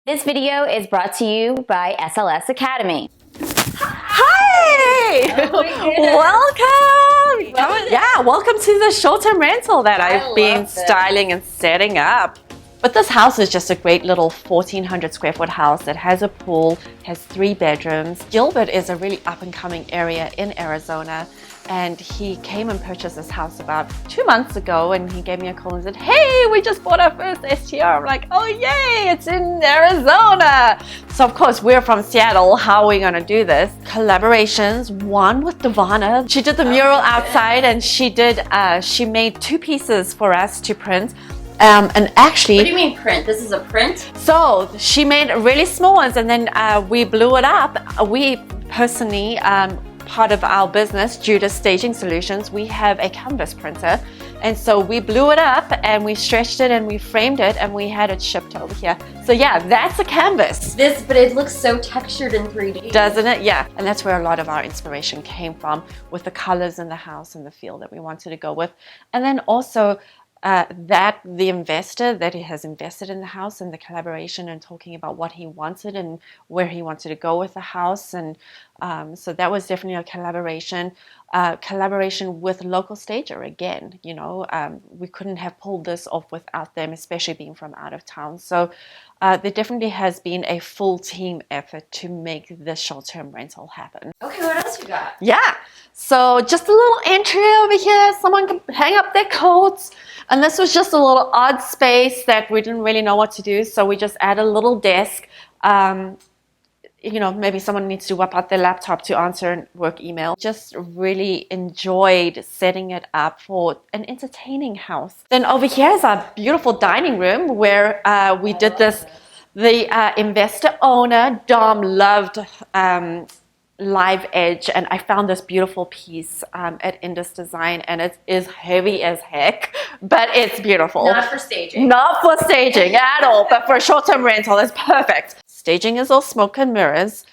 This video is brought to you by SLS Academy. Hi! Welcome! Yeah, welcome to the short-term rental that I've been styling and setting up. But this house is just a great little 1,400 square foot house. It has a pool, has 3 bedrooms. Gilbert is a really up-and-coming area in Arizona. And he came and purchased this house about 2 months ago, and he gave me a call and said, hey, we just bought our first STR. I'm like, oh yay, it's in Arizona. So of course we're from Seattle. How are we gonna do this? Collaborations, one with Devana. She did the mural outside, and she made 2 pieces for us to print. And actually, What do you mean print? This is a print? So she made really small ones, and then we blew it up. We personally, part of our business, Decorus Staging Solutions, we have a canvas printer, and so we blew it up and we stretched it and we framed it and we had it shipped over here. So yeah, that's a canvas. But it looks so textured in 3D. Doesn't it? Yeah. And that's where a lot of our inspiration came from, with the colors in the house and the feel that we wanted to go with. And then also that the investor that has invested in the house, and the collaboration and talking about what he wanted and where he wanted to go with the house. And so that was definitely a collaboration. Collaboration with local stager again. You know, we couldn't have pulled this off without them, especially being from out of town. So there definitely has been a full team effort to make this short-term rental happen. Okay, what else you got? Yeah, so just a little entry over here. Someone can hang up their coats. And this was just a little odd space that we didn't really know what to do. So we just added a little desk. You know, maybe someone needs to whip out their laptop to answer work email. Just really enjoyed setting it up for an entertaining house. Then over here is our beautiful dining room where we did this. The investor owner, Dom, loved Live Edge, and I found this beautiful piece at Indus Design, and it is heavy as heck, but it's beautiful. Not for staging. Not for staging at all, but for a short-term rental, it's perfect. Staging is all smoke and mirrors,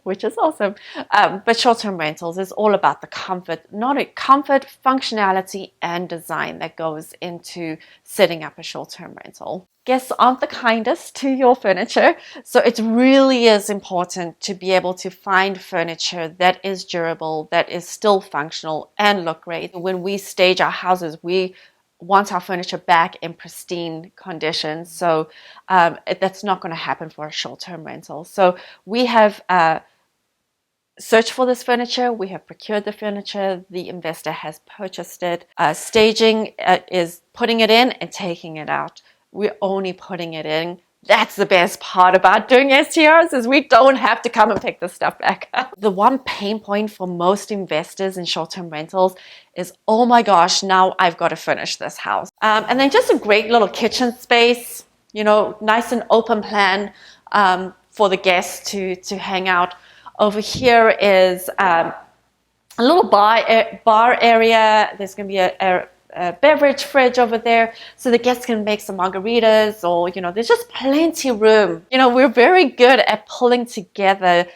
which is awesome. But short-term rentals is all about the comfort, comfort, functionality, and design that goes into setting up a short-term rental. Guests aren't the kindest to your furniture, so it really is important to be able to find furniture that is durable, that is still functional and look great. When we stage our houses, we want our furniture back in pristine condition, so that's not going to happen for a short-term rental. So we have searched for this furniture, we have procured the furniture, the investor has purchased it. Staging is putting it in and taking it out. We're only putting it in. That's the best part about doing STRs, is we don't have to come and pick the stuff back up. The one pain point for most investors in short-term rentals is, oh my gosh, now I've got to finish this house. And then just a great little kitchen space, you know, nice and open plan for the guests to hang out. Over here is a little bar area. There's going to be a beverage fridge over there, so the guests can make some margaritas, or, you know, there's just plenty of room. You know, we're very good at pulling together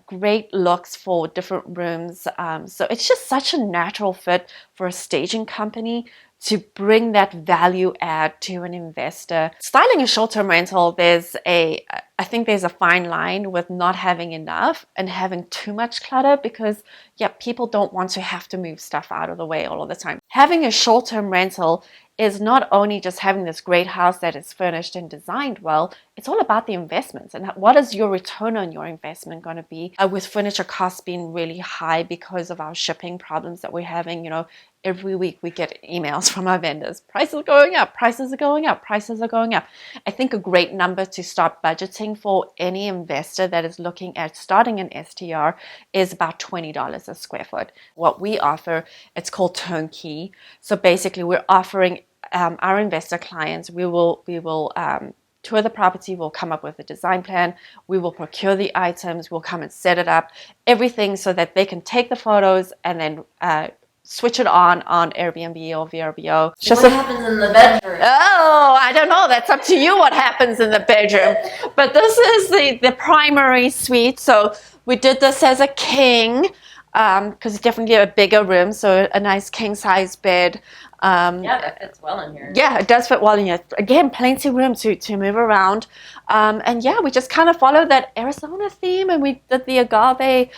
great looks for different rooms. So it's just such a natural fit for a staging company to bring that value add to an investor. Styling a short-term rental, I think there's a fine line with not having enough and having too much clutter, because yeah, people don't want to have to move stuff out of the way all of the time. Having a short-term rental is not only just having this great house that is furnished and designed well, it's all about the investments and what is your return on your investment going to be. With furniture costs being really high because of our shipping problems that we're having, you know, every week we get emails from our vendors. Prices are going up, prices are going up, prices are going up. I think a great number to start budgeting for any investor that is looking at starting an STR is about $20 a square foot. What we offer, it's called turnkey. So basically we're offering our investor clients, we will tour the property, we'll come up with a design plan, we will procure the items, we'll come and set it up, everything so that they can take the photos and then switch it on Airbnb or VRBO. What happens in the bedroom? Oh, I don't know. That's up to you what happens in the bedroom. But this is the primary suite. So we did this as a king. because it's definitely a bigger room, so a nice king size bed. Yeah, that fits well in here. Yeah, it does fit well in here. Again, plenty of room to move around. And yeah, we just kind of followed that Arizona theme, and we did the agave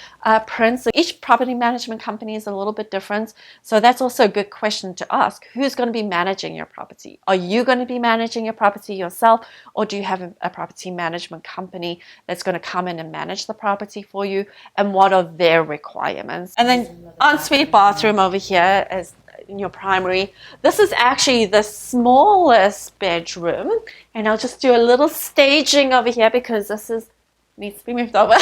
prints. So each property management company is a little bit different. So that's also a good question to ask. Who's going to be managing your property? Are you going to be managing your property yourself, or do you have a property management company that's going to come in and manage the property for you? And what are their requirements? And then ensuite bathroom over here is in your primary. This is actually the smallest bedroom, and I'll just do a little staging over here because this needs to be moved over.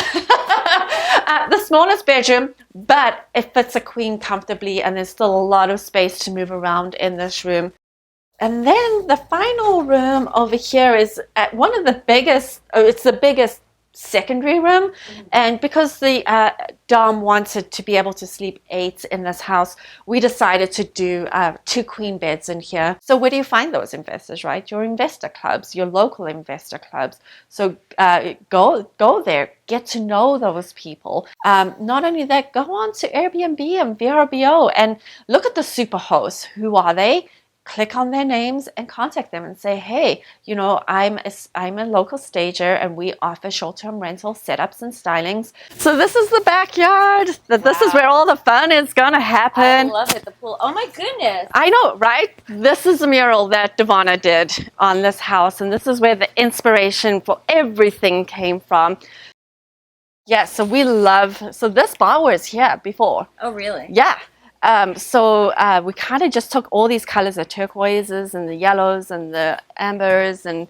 The smallest bedroom, but it fits a queen comfortably, and there's still a lot of space to move around in this room. And then the final room over here is at one of the biggest, it's the biggest secondary room. And because the Dom wanted to be able to sleep 8 in this house, we decided to do 2 queen beds in here. So where do you find those investors, right? Your investor clubs, your local investor clubs. So go there, get to know those people. Not only that, go on to Airbnb and VRBO and look at the super hosts. Who are they? Click on their names and contact them and say, hey, you know, I'm a local stager and we offer short-term rental setups and stylings. So this is the backyard. This is where all the fun is going to happen. I love it. The pool. Oh my goodness. I know, right? This is a mural that Devonna did on this house, and this is where the inspiration for everything came from. Yeah, so this bar was here before. Oh, really? Yeah. We kind of just took all these colors, the turquoises and the yellows and the ambers and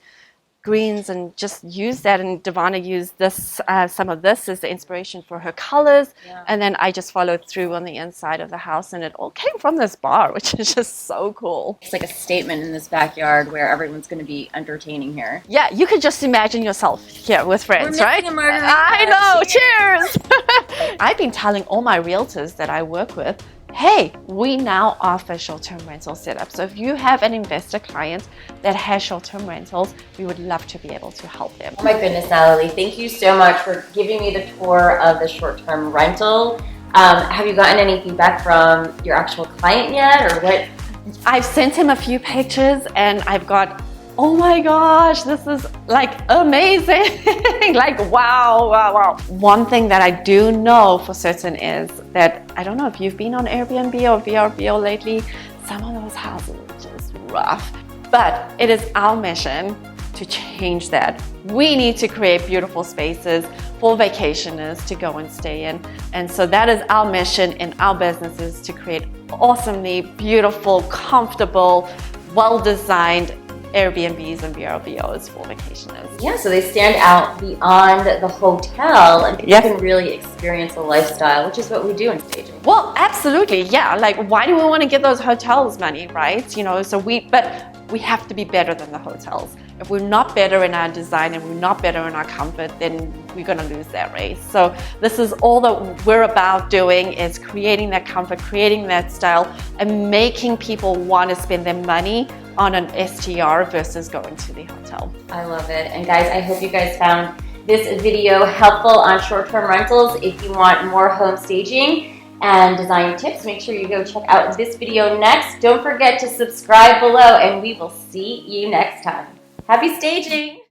greens, and just used that. And Devonna used this, some of this as the inspiration for her colors. Yeah. And then I just followed through on the inside of the house, and it all came from this bar, which is just so cool. It's like a statement in this backyard where everyone's going to be entertaining here. Yeah, you could just imagine yourself here with friends, right? A margarita. I know, cheers! I've been telling all my realtors that I work with, hey, we now offer short-term rental setups. So if you have an investor client that has short-term rentals, we would love to be able to help them. Oh my goodness, Natalie, thank you so much for giving me the tour of the short-term rental. Have you gotten any feedback from your actual client yet, or what? I've sent him a few pictures and I've got, oh my gosh, this is like amazing. Like, wow. One thing that I do know for certain is that, I don't know if you've been on Airbnb or VRBO lately, some of those houses are just rough. But it is our mission to change that. We need to create beautiful spaces for vacationers to go and stay in. And so that is our mission in our businesses, to create awesomely beautiful, comfortable, well-designed Airbnbs and VRBOs for vacationers. Yeah, so they stand out beyond the hotel, and you can really experience a lifestyle, which is what we do in staging. Well, absolutely, yeah. Like, why do we want to give those hotels money, right? You know, but we have to be better than the hotels. If we're not better in our design and we're not better in our comfort, then we're going to lose that race. So this is all that we're about doing, is creating that comfort, creating that style, and making people want to spend their money on an STR versus going to the hotel. I love it. And guys, I hope you guys found this video helpful on short-term rentals. If you want more home staging and design tips, make sure you go check out this video next. Don't forget to subscribe below, and we will see you next time. Happy staging!